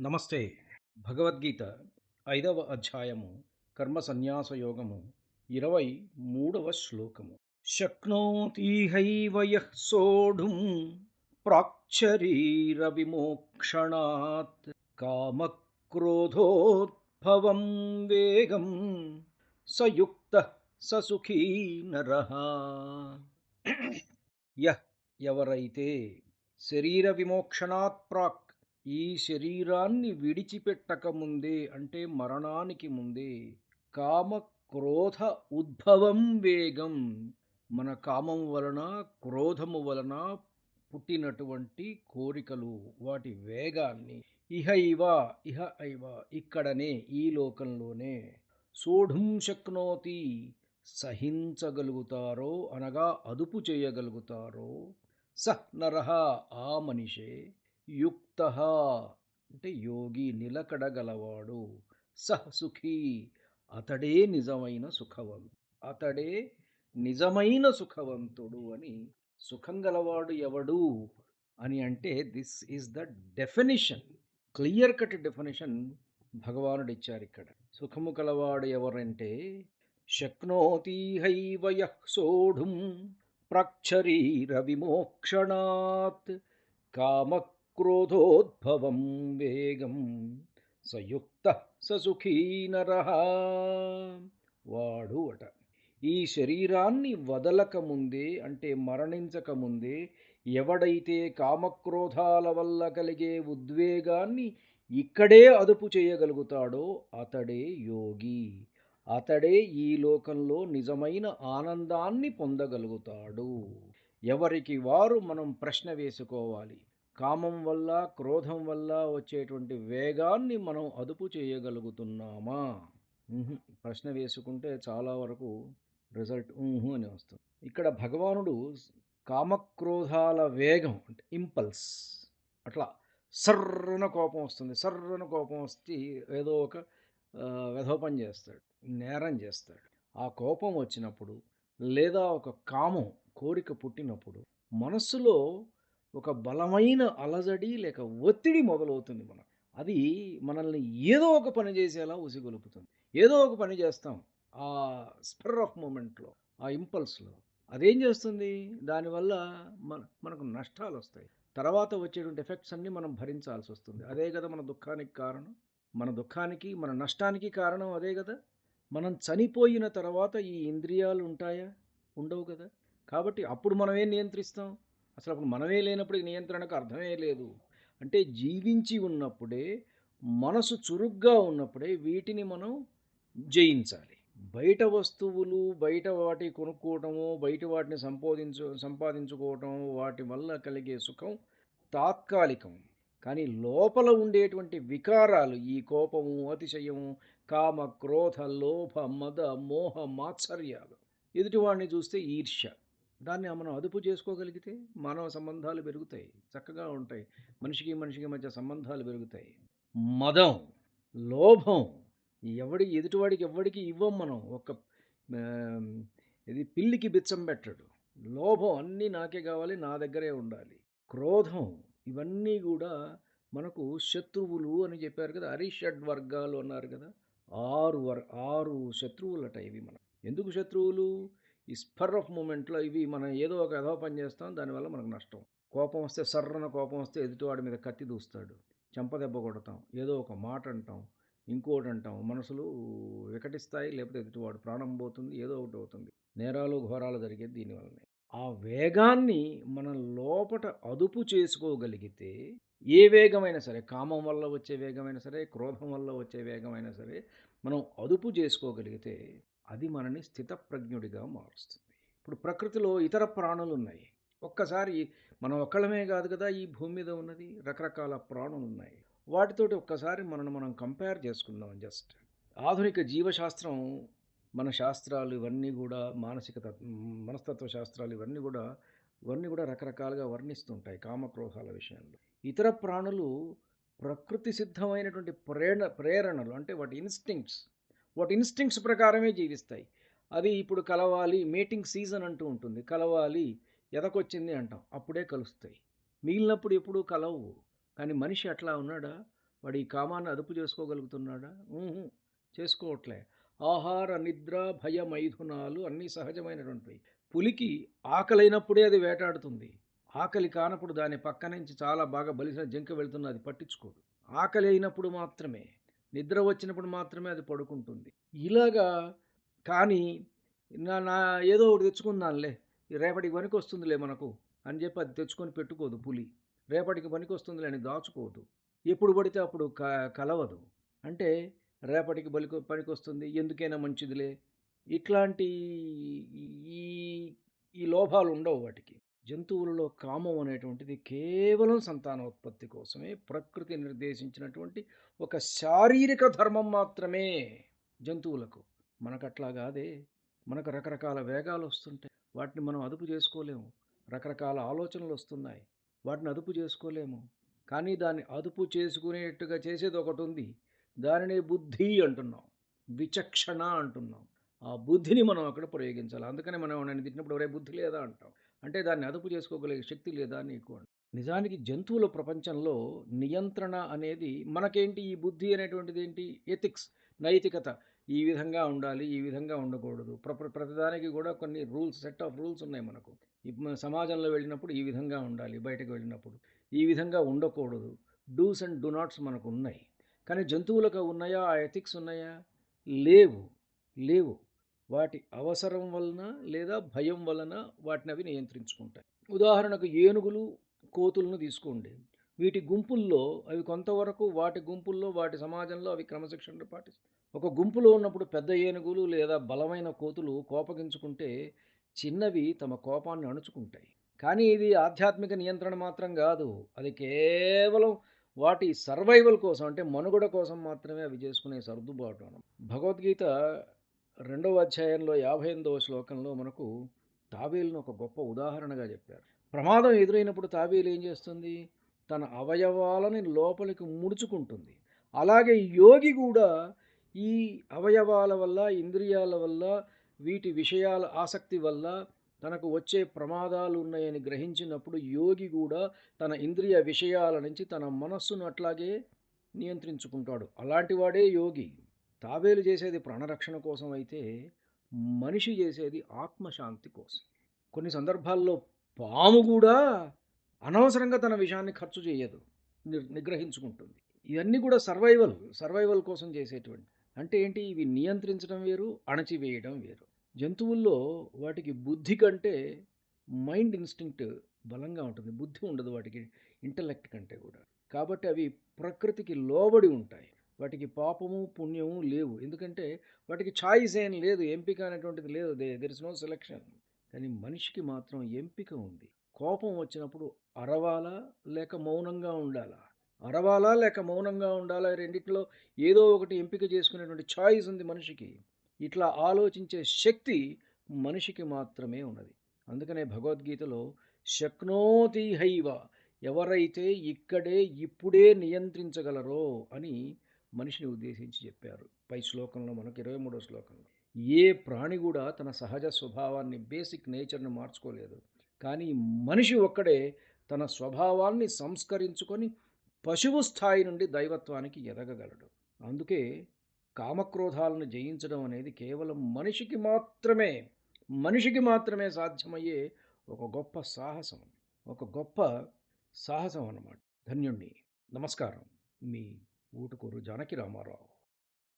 నమస్తే. భగవద్గీత 5వ అధ్యాయము కర్మ సన్యాస యోగము 23వ శ్లోకము. శక్నోతి హైవ యః సోఢుం ప్రాక్శరీర విమోక్షణాత్ కామక్రోధోద్భవం వేగం సయుక్తః స సుఖీ నరః. ఎవరైతే శరీర విమోక్షణాత్ ప్రాక్ ఈ శరీరాన్ని విడిచిపెట్టక ముందే అంటే మరణానికి ముందే కామ క్రోధ ఉద్భవం వేగం మన కామం వలన క్రోధము వలన పుట్టినటువంటి కోరికలు వాటి వేగాన్ని ఇహ ఐవ ఇక్కడనే ఈ లోకంలోనే సోఢుం శక్నోతి సహించగలుగుతారో అనగా అదుపు చేయగలుగుతారో సహ్ నరహ ఆ మనిషే యుక్త అంటే యోగి నిలకడగలవాడు సహ్ సుఖీ అతడే నిజమైన సుఖవంతుడు అతడే నిజమైన సుఖవంతుడు అని సుఖం గలవాడు ఎవడు అని అంటే this is the definition clear cut definition భగవానుడు ఇచ్చారు ఇక్కడ. సుఖము కలవాడు ఎవరంటే శక్నోతి హైవ యః సోఢుం ప్రక్షరీర విమోక్షణాత్ కామక్రోధోద్భవం వేగం సయుక్త ససుఖీ నరః. వాడు అట ఈ శరీరాన్ని వదలకముందే అంటే మరణించకముందే ఎవడైతే కామక్రోధాల వల్ల కలిగే ఉద్వేగాన్ని ఇక్కడే అదుపు చేయగలుగుతాడో అతడే యోగి. అతడే ఈ లోకంలో నిజమైన ఆనందాన్ని పొందగలుగుతాడు. ఎవరికి వారు మనం ప్రశ్న వేసుకోవాలి. కామం వల్ల క్రోధం వల్ల వచ్చేటువంటి వేగాన్ని మనం అదుపు చేయగలుగుతున్నామా? ప్రశ్న వేసుకుంటే చాలా వరకు రిజల్ట్ అని వస్తుంది. ఇక్కడ భగవానుడు కామక్రోధాల వేగం అంటే ఇంపల్స్ అట్లా సర్రన కోపం వస్తుంది. సర్రన కోపం వస్తే ఏదో ఒక వెధవ పని చేస్తాడు, నేరం చేస్తాడు. ఆ కోపం వచ్చినప్పుడు లేదా ఒక కామం కోరిక పుట్టినప్పుడు మనస్సులో ఒక బలమైన అలజడి లేక ఒత్తిడి మొదలవుతుంది. అది మనల్ని ఏదో ఒక పని చేసేలా ఉసిగొలుపుతుంది. ఏదో ఒక పని చేస్తాం ఆ స్పర్ ఆఫ్ మూమెంట్లో, ఆ ఇంపల్స్లో. అదేం చేస్తుంది? దానివల్ల మనకు నష్టాలు వస్తాయి. తర్వాత వచ్చేటువంటి ఎఫెక్ట్స్ అన్నీ మనం భరించాల్సి వస్తుంది. అదే కదా మన దుఃఖానికి కారణం. మన దుఃఖానికి మన నష్టానికి కారణం అదే కదా. మనం చనిపోయిన తర్వాత ఈ ఇంద్రియాలు ఉంటాయా? ఉండవు కదా. కాబట్టి అప్పుడు మనం ఏం నియంత్రిస్తాం? అసలు అప్పుడు మనమే లేనప్పుడు ఈ నియంత్రణకు అర్థమే లేదు. అంటే జీవించి ఉన్నప్పుడే, మనసు చురుగ్గా ఉన్నప్పుడే వీటిని మనం జయించాలి. బయట వస్తువులు, బయట వాటి కొనుక్కోవటము, బయట వాటిని సంపాదించుకోవటం, వాటి వల్ల కలిగే సుఖం తాత్కాలికం. కానీ లోపల ఉండేటువంటి వికారాలు, ఈ కోపము, అతిశయము, కామ క్రోధ లోభ మద మోహ మాత్సర్యాలు, ఎదుటివాడిని చూస్తే ఈర్ష్య, దాన్ని మనం అదుపు చేసుకోగలిగితే మానవ సంబంధాలు పెరుగుతాయి, చక్కగా ఉంటాయి. మనిషికి మనిషికి మధ్య సంబంధాలు పెరుగుతాయి. మదం, లోభం, ఎదుటివాడికి ఎవ్వడికి ఇవ్వం మనం. ఇది పిల్లికి బిచ్చం పెట్టడు. లోభం అన్నీ నాకే కావాలి, నా దగ్గరే ఉండాలి. క్రోధం, ఇవన్నీ కూడా మనకు శత్రువులు అని చెప్పారు కదా. అరిషడ్ వర్గాలు అన్నారు కదా. ఆరు శత్రువులట ఇవి. మనం ఎందుకు శత్రువులు? ఈ స్పర్ ఆఫ్ మూమెంట్లో ఇవి మనం ఏదో ఒక ఏదో పని చేస్తాం, దానివల్ల మనకు నష్టం. కోపం వస్తే, సర్రన కోపం వస్తే ఎదుటివాడి మీద కత్తి దూస్తాడు, చెంపదెబ్బ కొడతాం, ఏదో ఒక మాట అంటాం, ఇంకోటి అంటాం, మనసులు వికటిస్తాయి, లేకపోతే ఎదుటివాడు ప్రాణం పోతుంది, ఏదో ఒకటి అవుతుంది. నేరాలు ఘోరాలు జరిగేది దీనివల్లనే. ఆ వేగాన్ని మనం లోపట అదుపు చేసుకోగలిగితే, ఏ వేగమైనా సరే, కామం వల్ల వచ్చే వేగమైనా సరే, క్రోధం వల్ల వచ్చే వేగమైనా సరే, మనం అదుపు చేసుకోగలిగితే అది మనని స్థితప్రజ్ఞుడిగా మారుస్తుంది. ఇప్పుడు ప్రకృతిలో ఇతర ప్రాణులు ఉన్నాయి. ఒక్కసారి మనం ఒక్కళ్ళమే కాదు కదా ఈ భూమి మీద ఉన్నది, రకరకాల ప్రాణులు ఉన్నాయి. వాటితోటి ఒక్కసారి మనం కంపేర్ చేసుకుందాం. జస్ట్ ఆధునిక జీవశాస్త్రం, మన శాస్త్రాలు ఇవన్నీ కూడా మనస్తత్వ శాస్త్రాలు ఇవన్నీ కూడా రకరకాలుగా వర్ణిస్తుంటాయి కామక్రోధాల విషయంలో. ఇతర ప్రాణులు ప్రకృతి సిద్ధమైనటువంటి ప్రేరణలు అంటే వాటి ఇన్స్టింక్ట్స్ ప్రకారమే జీవిస్తాయి. అది ఇప్పుడు కలవాలి, మేటింగ్ సీజన్ అంటూ ఉంటుంది, కలవాలి, ఎదకొచ్చింది అంటాం, అప్పుడే కలుస్తాయి. మిగిలినప్పుడు ఎప్పుడూ కలవు. కానీ మనిషి అట్లా ఉన్నాడా? వాడు ఈ కామాన్ని అదుపు చేసుకోగలుగుతున్నాడా? హుహు. చేసుకోవట్లే. ఆహార, నిద్ర, భయ, మైథునాలు అన్నీ సహజమైనటువంటివి. పులికి ఆకలైనప్పుడే అది వేటాడుతుంది. ఆకలి కానప్పుడు దాని పక్క నుంచి చాలా బాగా బలిసిన జింక వెళ్తున్నా అది పట్టించుకోదు. ఆకలి అయినప్పుడు మాత్రమే, నిద్ర వచ్చినప్పుడు మాత్రమే అది పడుకుంటుంది. ఇలాగా కానీ నా నా ఏదో ఒకటి తెచ్చుకుందాంలే, రేపటికి పనికొస్తుందిలే మనకు అని చెప్పి అది తెచ్చుకొని పెట్టుకోదు పులి. రేపటికి పనికొస్తుందిలే అని దాచుకోదు. ఎప్పుడు పడితే అప్పుడు కలవదు. అంటే రేపటికి పనికొస్తుంది, ఎందుకైనా మంచిదిలే. ఇట్లాంటి ఈ ఈ లోభాలు ఉండవు వాటికి. జంతువులలో కామం అనేటువంటిది కేవలం సంతానోత్పత్తి కోసమే ప్రకృతి నిర్దేశించినటువంటి ఒక శారీరక ధర్మం మాత్రమే జంతువులకు. మనకట్లా కాదే. మనకు రకరకాల వేగాలు వస్తుంటాయి. వాటిని మనం అదుపు చేసుకోలేము. రకరకాల ఆలోచనలు వస్తున్నాయి. వాటిని అదుపు చేసుకోలేము. కానీ దాన్ని అదుపు చేసుకునేట్టుగా చేసేది ఒకటి ఉంది. దానినే బుద్ధి అంటున్నాం. విచక్షణ అంటున్నాం. ఆ బుద్ధిని మనం అక్కడ ప్రయోగించాలి. అందుకనే మనం ఎవరినైనా తిట్టినప్పుడు "ఒరేయ్ బుద్ధి లేదా" అంటాం. అంటే దాన్ని అదుపు చేసుకోగలిగే శక్తి లేదా నీకు అని. నిజానికి జంతువుల ప్రపంచంలో నియంత్రణ అనేది మనకేంటి ఈ బుద్ధి అనేటువంటిది ఏంటి? ఎథిక్స్, నైతికత. ఈ విధంగా ఉండాలి, ఈ విధంగా ఉండకూడదు. ప్రతిదానికి కూడా కొన్ని రూల్స్, సెట్ ఆఫ్ రూల్స్ ఉన్నాయి మనకు. మన సమాజంలో వెళ్ళినప్పుడు ఈ విధంగా ఉండాలి, బయటకు వెళ్ళినప్పుడు ఈ విధంగా ఉండకూడదు. డూస్ అండ్ డు నాట్స్ మనకు ఉన్నాయి. కానీ జంతువులకు ఉన్నాయా? ఆ ఎథిక్స్ ఉన్నాయా? లేవు. లేవు. వాటి అవసరం వలన లేదా భయం వలన వాటిని అవి నియంత్రించుకుంటాయి. ఉదాహరణకు ఏనుగులు, కోతులను తీసుకోండి. వీటి గుంపుల్లో అవి కొంతవరకు వాటి గుంపుల్లో, వాటి సమాజంలో అవి క్రమశిక్షణను పాటిస్తాయి. ఒక గుంపులో ఉన్నప్పుడు పెద్ద ఏనుగులు లేదా బలమైన కోతులు కోపగించుకుంటే చిన్నవి తమ కోపాన్ని అణుచుకుంటాయి. కానీ ఇది ఆధ్యాత్మిక నియంత్రణ మాత్రం కాదు. అది కేవలం వాటి సర్వైవల్ కోసం, అంటే మనుగడ కోసం మాత్రమే అవి చేసుకునే సర్దుబాటు. భగవద్గీత 2వ అధ్యాయంలో 58వ శ్లోకంలో మనకు తాబేలును ఒక గొప్ప ఉదాహరణగా చెప్పారు. ప్రమాదం ఎదురైనప్పుడు తాబేలు ఏం చేస్తుంది? తన అవయవాలని లోపలికి ముడుచుకుంటుంది. అలాగే యోగి కూడా ఈ అవయవాల వల్ల, ఇంద్రియాల వల్ల, వీటి విషయాల ఆసక్తి వల్ల తనకు వచ్చే ప్రమాదాలు ఉన్నాయని గ్రహించినప్పుడు యోగి కూడా తన ఇంద్రియ విషయాల నుంచి తన మనస్సును అట్లాగే నియంత్రించుకుంటాడు. అలాంటి వాడే యోగి. తాబేలు చేసేది ప్రాణరక్షణ కోసం అయితే మనిషి చేసేది ఆత్మశాంతి కోసం. కొన్ని సందర్భాల్లో పాము కూడా అనవసరంగా తన విషయాన్ని ఖర్చు చేయదు, నిగ్రహించుకుంటుంది. ఇవన్నీ కూడా సర్వైవల్ కోసం చేసేటువంటి. అంటే ఏంటి? ఇవి నియంత్రించడం వేరు, అణచివేయడం వేరు. జంతువుల్లో వాటికి బుద్ధి కంటే మైండ్ ఇన్స్టింక్ట్ బలంగా ఉంటుంది. బుద్ధి ఉండదు వాటికి ఇంటలెక్ట్ కంటే కూడా. కాబట్టి అవి ప్రకృతికి లోబడి ఉంటాయి. వాటికి పాపము పుణ్యము లేవు. ఎందుకంటే వాటికి ఛాయిస్ ఏం లేదు, ఎంపిక అనేటువంటిది లేదు. There is no selection. కానీ మనిషికి మాత్రం ఎంపిక ఉంది. కోపం వచ్చినప్పుడు అరవాలా లేక మౌనంగా ఉండాలా? అరవాలా లేక మౌనంగా ఉండాలా? రెండిట్లో ఏదో ఒకటి ఎంపిక చేసుకునేటువంటి ఛాయిస్ ఉంది మనిషికి. ఇట్లా ఆలోచించే శక్తి మనిషికి మాత్రమే ఉన్నది. అందుకనే భగవద్గీతలో శక్నోతి హైవ, ఎవరైతే ఇక్కడే ఇప్పుడే నియంత్రించగలరో అని మనిషిని ఉద్దేశించి చెప్పారు. పై శ్లోకంలో మనకు 23వ శ్లోకంలో. ఏ ప్రాణి కూడా తన సహజ స్వభావాన్ని, బేసిక్ నేచర్ని మార్చుకోలేదు. కానీ మనిషి ఒక్కడే తన స్వభావాన్ని సంస్కరించుకొని పశువు స్థాయి నుండి దైవత్వానికి ఎదగగలడు. అందుకే కామక్రోధాలను జయించడం అనేది కేవలం మనిషికి మాత్రమే సాధ్యమయ్యే ఒక గొప్ప సాహసం. ఒక గొప్ప సాహసం అన్నమాట. ధన్యుణ్ణి. నమస్కారం. మీ ఊటుకూరు జానకి రామారావు.